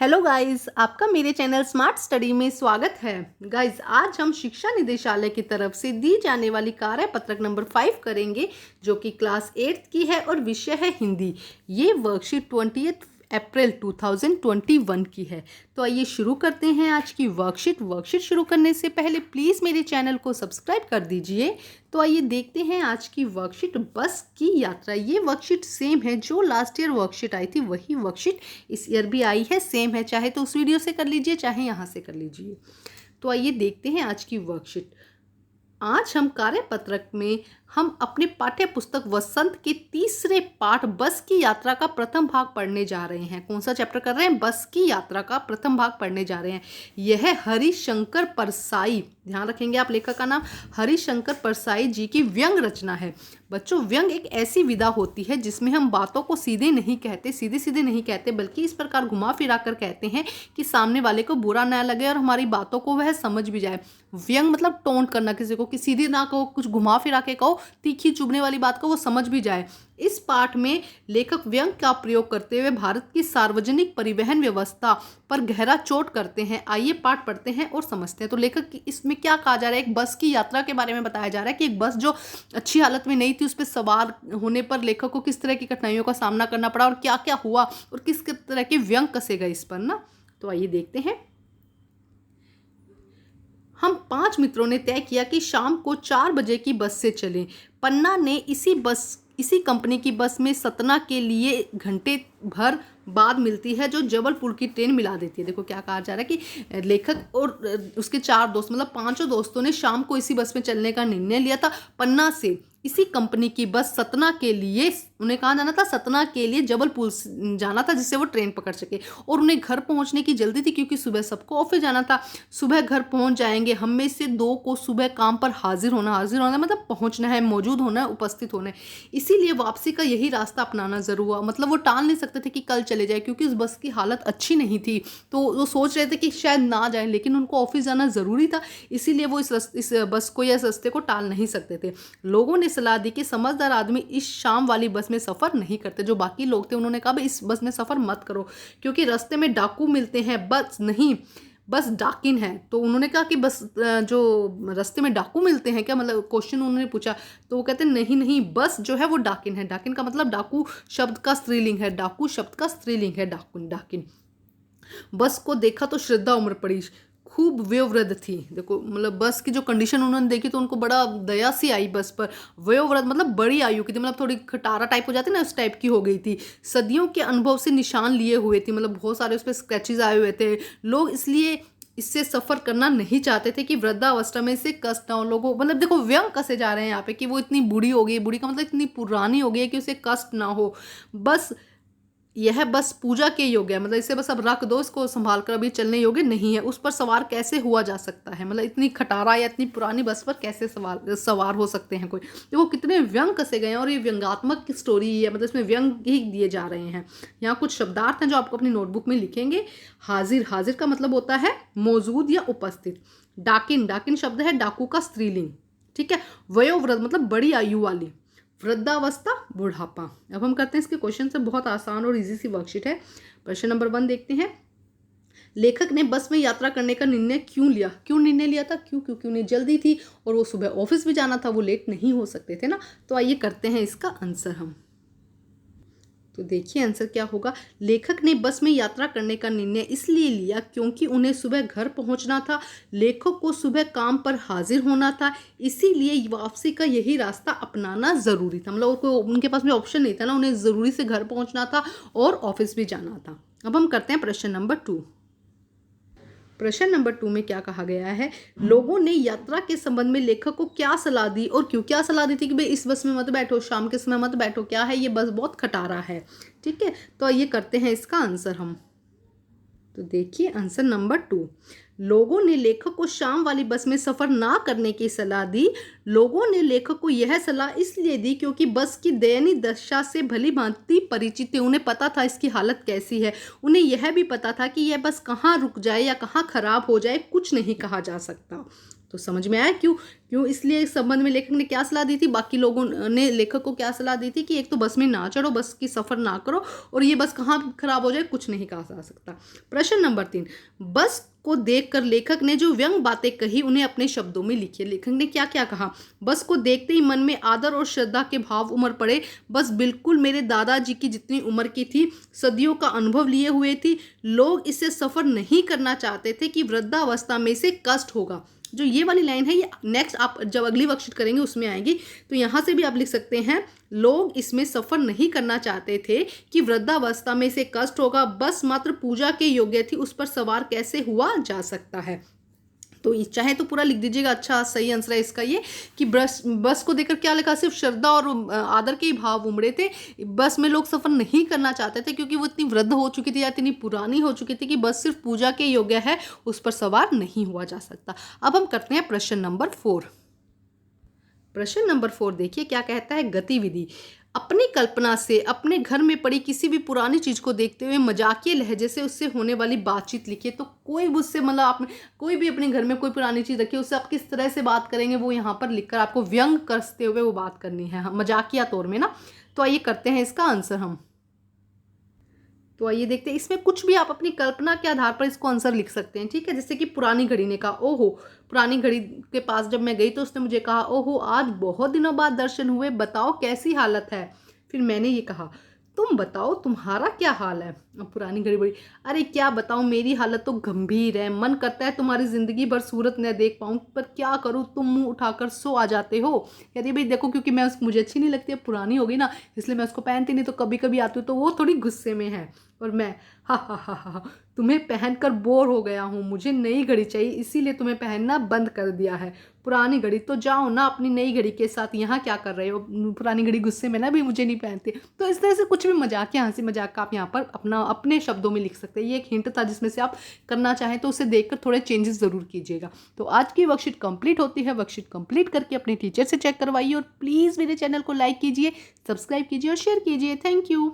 Hello guys, आपका मेरे channel smart study में स्वागत है। गाइस, आज हम शिक्षा निदेशालय की तरफ से दी जाने वाली कार्य पत्रक नंबर 5 करेंगे, जो कि क्लास 8 की है और विषय है हिंदी। ये वर्कशीट 20 अप्रैल 2021 की है। तो आइए शुरू करते हैं आज की वर्कशीट शुरू करने से पहले प्लीज़ मेरे चैनल को सब्सक्राइब कर दीजिए। तो आइए देखते हैं आज की वर्कशीट, बस की यात्रा। ये वर्कशीट सेम है जो लास्ट ईयर वर्कशीट आई थी, वही वर्कशीट इस ईयर भी आई है, सेम है। चाहे तो उस वीडियो से कर लीजिए, चाहे यहाँ से कर लीजिए। तो आइए देखते हैं आज की वर्कशीट। आज हम कार्यपत्रक में हम अपने पाठ्य पुस्तक वसंत के तीसरे पाठ बस की यात्रा का प्रथम भाग पढ़ने जा रहे हैं। कौन सा चैप्टर कर रहे हैं? बस की यात्रा का प्रथम भाग पढ़ने जा रहे हैं। यह हरिशंकर परसाई, ध्यान रखेंगे आप लेखक का नाम, हरिशंकर परसाई जी की व्यंग रचना है। बच्चों, व्यंग एक ऐसी विधा होती है जिसमें हम बातों को सीधे सीधे नहीं कहते, बल्कि इस प्रकार घुमा फिरा कर कहते हैं कि सामने वाले को बुरा ना लगे और हमारी बातों को वह समझ भी जाए। व्यंग मतलब टोंट करना किसी को, कि सीधे ना कहो, कुछ घुमा फिरा के कहो, तीखी चुभने वाली बात को वो समझ भी जाए। इस पाठ में लेखक व्यंग का प्रयोग करते हुए भारत की सार्वजनिक परिवहन व्यवस्था पर गहरा चोट करते हैं। आइए पाठ पढ़ते हैं और समझते हैं। तो लेखक इसमें क्या कहा जा रहा है? एक बस की यात्रा के बारे में बताया जा रहा है कि एक बस जो अच्छी हालत में नहीं थी, उस पर सवार होने पर लेखक को किस तरह की कठिनाइयों का सामना करना पड़ा और क्या क्या हुआ और किस तरह के व्यंग कसे गए इस पर ना। तो आइए देखते हैं। हम 5 मित्रों ने तय किया कि शाम को 4 बजे की बस से चलें। पन्ना ने इसी कंपनी की बस में सतना के लिए घंटे भर बाद मिलती है, जो जबलपुर की ट्रेन मिला देती है। देखो क्या कहा जा रहा है कि लेखक और उसके 4 दोस्त, मतलब 5 दोस्तों ने शाम को इसी बस में चलने का निर्णय लिया था। पन्ना से इसी कंपनी की बस सतना के लिए, उन्हें कहाँ जाना था? सतना के लिए जबलपुर जाना था, जिससे वो ट्रेन पकड़ सके। और उन्हें घर पहुंचने की जल्दी थी, क्योंकि सुबह सबको ऑफिस जाना था। सुबह घर पहुंच जाएंगे। हम में से 2 को सुबह काम पर हाजिर होना मतलब पहुंचना है, मौजूद होना है, उपस्थित होना है। इसीलिए वापसी का यही रास्ता अपनाना जरूर हुआ। मतलब वो टाल नहीं सकते थे कि कल चले जाए, क्योंकि उस बस की हालत अच्छी नहीं थी। तो वो सोच रहे थे कि शायद ना जाए, लेकिन उनको ऑफिस जाना ज़रूरी था। इसीलिए वो इस बस को या इस रास्ते को टाल नहीं सकते थे। लोगों ने सलाह दी कि समझदार आदमी इस शाम वाली बस में सफ़र नहीं करते। जो बाकी लोग थे उन्होंने कहा भाई इस बस में सफ़र मत करो, क्योंकि रास्ते में डाकू मिलते हैं। बस नहीं, बस डाकिन है। तो उन्होंने कहा कि बस जो रास्ते में डाकू मिलते हैं क्या, मतलब क्वेश्चन उन्होंने पूछा। तो वो कहते नहीं, बस जो है वो डाकिन है। डाकिन का मतलब डाकू शब्द का स्त्रीलिंग है, डाकू शब्द का स्त्रीलिंग है, डाकिन। बस को देखा तो श्रद्धा उमड़ पड़ी, खूब वयोवृद्ध थी। देखो मतलब बस की जो कंडीशन उन्होंने देखी तो उनको बड़ा दया सी आई बस पर। वयोवृद्ध मतलब बड़ी आयु की थी, मतलब थोड़ी खटारा टाइप हो जाती ना, उस टाइप की हो गई थी। सदियों के अनुभव से निशान लिए हुए थी, मतलब बहुत सारे उस पर स्क्रैचेज आए हुए थे। लोग इसलिए इससे सफ़र करना नहीं चाहते थे कि वृद्धावस्था में इससे कष्ट ना हो लोगों। मतलब देखो व्यंग कसे जा रहे हैं यहाँ पे कि वो इतनी बूढ़ी हो गई, बूढ़ी का मतलब इतनी पुरानी हो गई है कि उसे कष्ट ना हो। बस यह बस पूजा के योग्य है, मतलब इसे बस अब रख दो, इसको संभाल कर, अभी चलने योग्य नहीं है। उस पर सवार कैसे हुआ जा सकता है? मतलब इतनी खटारा या इतनी पुरानी बस पर कैसे सवार हो सकते हैं कोई? देखो कितने व्यंग कसे गए हैं, और ये व्यंगात्मक की स्टोरी है, मतलब इसमें व्यंग ही दिए जा रहे हैं। यहाँ कुछ शब्दार्थ हैं जो आपको अपनी नोटबुक में लिखेंगे। हाजिर का मतलब होता है मौजूद या उपस्थित। डाकिन शब्द है डाकू का स्त्रीलिंग, ठीक है। वयोवृद्ध मतलब बड़ी आयु वाली। वृद्धावस्था बुढ़ापा। अब हम करते हैं इसके क्वेश्चन से। बहुत आसान और इजी सी वर्कशीट है। प्रश्न नंबर 1 देखते हैं। लेखक ने बस में यात्रा करने का निर्णय क्यों लिया? क्यों निर्णय लिया था? क्योंकि उन्हें जल्दी थी और वो सुबह ऑफिस भी जाना था, वो लेट नहीं हो सकते थे ना। तो आइए करते हैं इसका आंसर हम। तो देखिए आंसर क्या होगा। लेखक ने बस में यात्रा करने का निर्णय इसलिए लिया क्योंकि उन्हें सुबह घर पहुंचना था। लेखक को सुबह काम पर हाजिर होना था, इसीलिए वापसी का यही रास्ता अपनाना ज़रूरी था। मतलब उनके पास में ऑप्शन नहीं था ना, उन्हें ज़रूरी से घर पहुंचना था और ऑफिस भी जाना था। अब हम करते हैं प्रश्न नंबर 2। प्रश्न नंबर 2 में क्या कहा गया है? लोगों ने यात्रा के संबंध में लेखक को क्या सलाह दी और क्यों? क्या सलाह दी थी कि भाई इस बस में मत बैठो, शाम के समय मत बैठो, क्या है ये बस बहुत खटारा है, ठीक है। तो ये करते हैं इसका आंसर हम। तो देखिए आंसर नंबर 2। लोगों ने लेखक को शाम वाली बस में सफ़र ना करने की सलाह दी। लोगों ने लेखक को यह सलाह इसलिए दी क्योंकि बस की दयनीय दशा से भली भांति परिचित थे। उन्हें पता था इसकी हालत कैसी है। उन्हें यह भी पता था कि यह बस कहाँ रुक जाए या कहाँ खराब हो जाए कुछ नहीं कहा जा सकता। तो समझ में आया क्यों क्यों इसलिए इस संबंध में लेखक ने क्या सलाह दी थी, बाकी लोगों ने लेखक को क्या सलाह दी थी कि एक तो बस में ना चढ़ो, बस की सफ़र ना करो, और ये बस कहाँ खराब हो जाए कुछ नहीं कहा जा सकता। प्रश्न नंबर 3, बस को देखकर लेखक ने जो व्यंग बातें कही उन्हें अपने शब्दों में लिखिए। लेखक ने क्या क्या कहा। बस को देखते ही मन में आदर और श्रद्धा के भाव उमड़ पड़े। बस बिल्कुल मेरे दादाजी की जितनी उम्र की थी, सदियों का अनुभव लिए हुए थी। लोग इससे सफ़र नहीं करना चाहते थे कि वृद्धावस्था में से कष्ट होगा। जो ये वाली लाइन है ये नेक्स्ट आप जब अगली वर्कशीट करेंगे उसमें आएगी, तो यहाँ से भी आप लिख सकते हैं लोग इसमें सफ़र नहीं करना चाहते थे कि वृद्धावस्था में से कष्ट होगा, बस मात्र पूजा के योग्य थी, उस पर सवार कैसे हुआ जा सकता है। तो चाहे तो पूरा लिख दीजिएगा। अच्छा सही आंसर है इसका ये कि बस को देखकर क्या लिखा, सिर्फ श्रद्धा और आदर के ही भाव उमड़े थे। बस में लोग सफ़र नहीं करना चाहते थे क्योंकि वो इतनी वृद्ध हो चुकी थी या इतनी पुरानी हो चुकी थी कि बस सिर्फ पूजा के योग्य है, उस पर सवार नहीं हुआ जा सकता। अब हम करते हैं प्रश्न नंबर 4। प्रश्न नंबर 4 देखिए क्या कहता है। गतिविधि, अपनी कल्पना से अपने घर में पड़ी किसी भी पुरानी चीज़ को देखते हुए मजाकिया लहजे से उससे होने वाली बातचीत लिखिए। तो कोई भी उससे मतलब आपने कोई भी अपने घर में कोई पुरानी चीज़ रखी है, उससे आप किस तरह से बात करेंगे वो यहाँ पर लिखकर आपको व्यंग करते हुए वो बात करनी है, मजाकिया तौर में ना। तो आइए करते हैं इसका आंसर हम। तो आइए देखते हैं, इसमें कुछ भी आप अपनी कल्पना के आधार पर इसको आंसर लिख सकते हैं, ठीक है। जैसे कि पुरानी घड़ी ने कहा, ओहो पुरानी घड़ी के पास जब मैं गई तो उसने मुझे कहा, ओहो आज बहुत दिनों बाद दर्शन हुए, बताओ कैसी हालत है। फिर मैंने ये कहा, तुम बताओ तुम्हारा क्या हाल है। अब पुरानी घड़ी बोली, अरे क्या बताऊँ मेरी हालत तो गंभीर है, मन करता है तुम्हारी ज़िंदगी भर सूरत न देख पाऊँ, पर क्या करूँ तुम मुँह उठाकर सो आ जाते हो। कहती भाई देखो क्योंकि मैं मुझे अच्छी नहीं लगती है, पुरानी हो गई ना इसलिए मैं उसको पहनती नहीं, तो कभी कभी आती हूँ तो वो थोड़ी गुस्से में है। और मैं हा हा हा हा तुम्हें पहनकर बोर हो गया हूँ, मुझे नई घड़ी चाहिए इसीलिए तुम्हें पहनना बंद कर दिया है। पुरानी घड़ी तो जाओ ना अपनी नई घड़ी के साथ, यहाँ क्या कर रहे हो। पुरानी घड़ी गुस्से में ना भी मुझे नहीं पहनती। तो इस तरह से कुछ भी मजाक या हंसी मजाक का आप यहाँ पर अपने शब्दों में लिख सकते हैं। ये एक हिंट था जिसमें से आप करना चाहें तो उसे देखकर थोड़े चेंजेस ज़रूर कीजिएगा। तो आज की वर्कशीट कंप्लीट होती है। वर्कशीट कंप्लीट करके अपने टीचर से चेक करवाइए और प्लीज़ मेरे चैनल को लाइक कीजिए, सब्सक्राइब कीजिए और शेयर कीजिए। Thank you.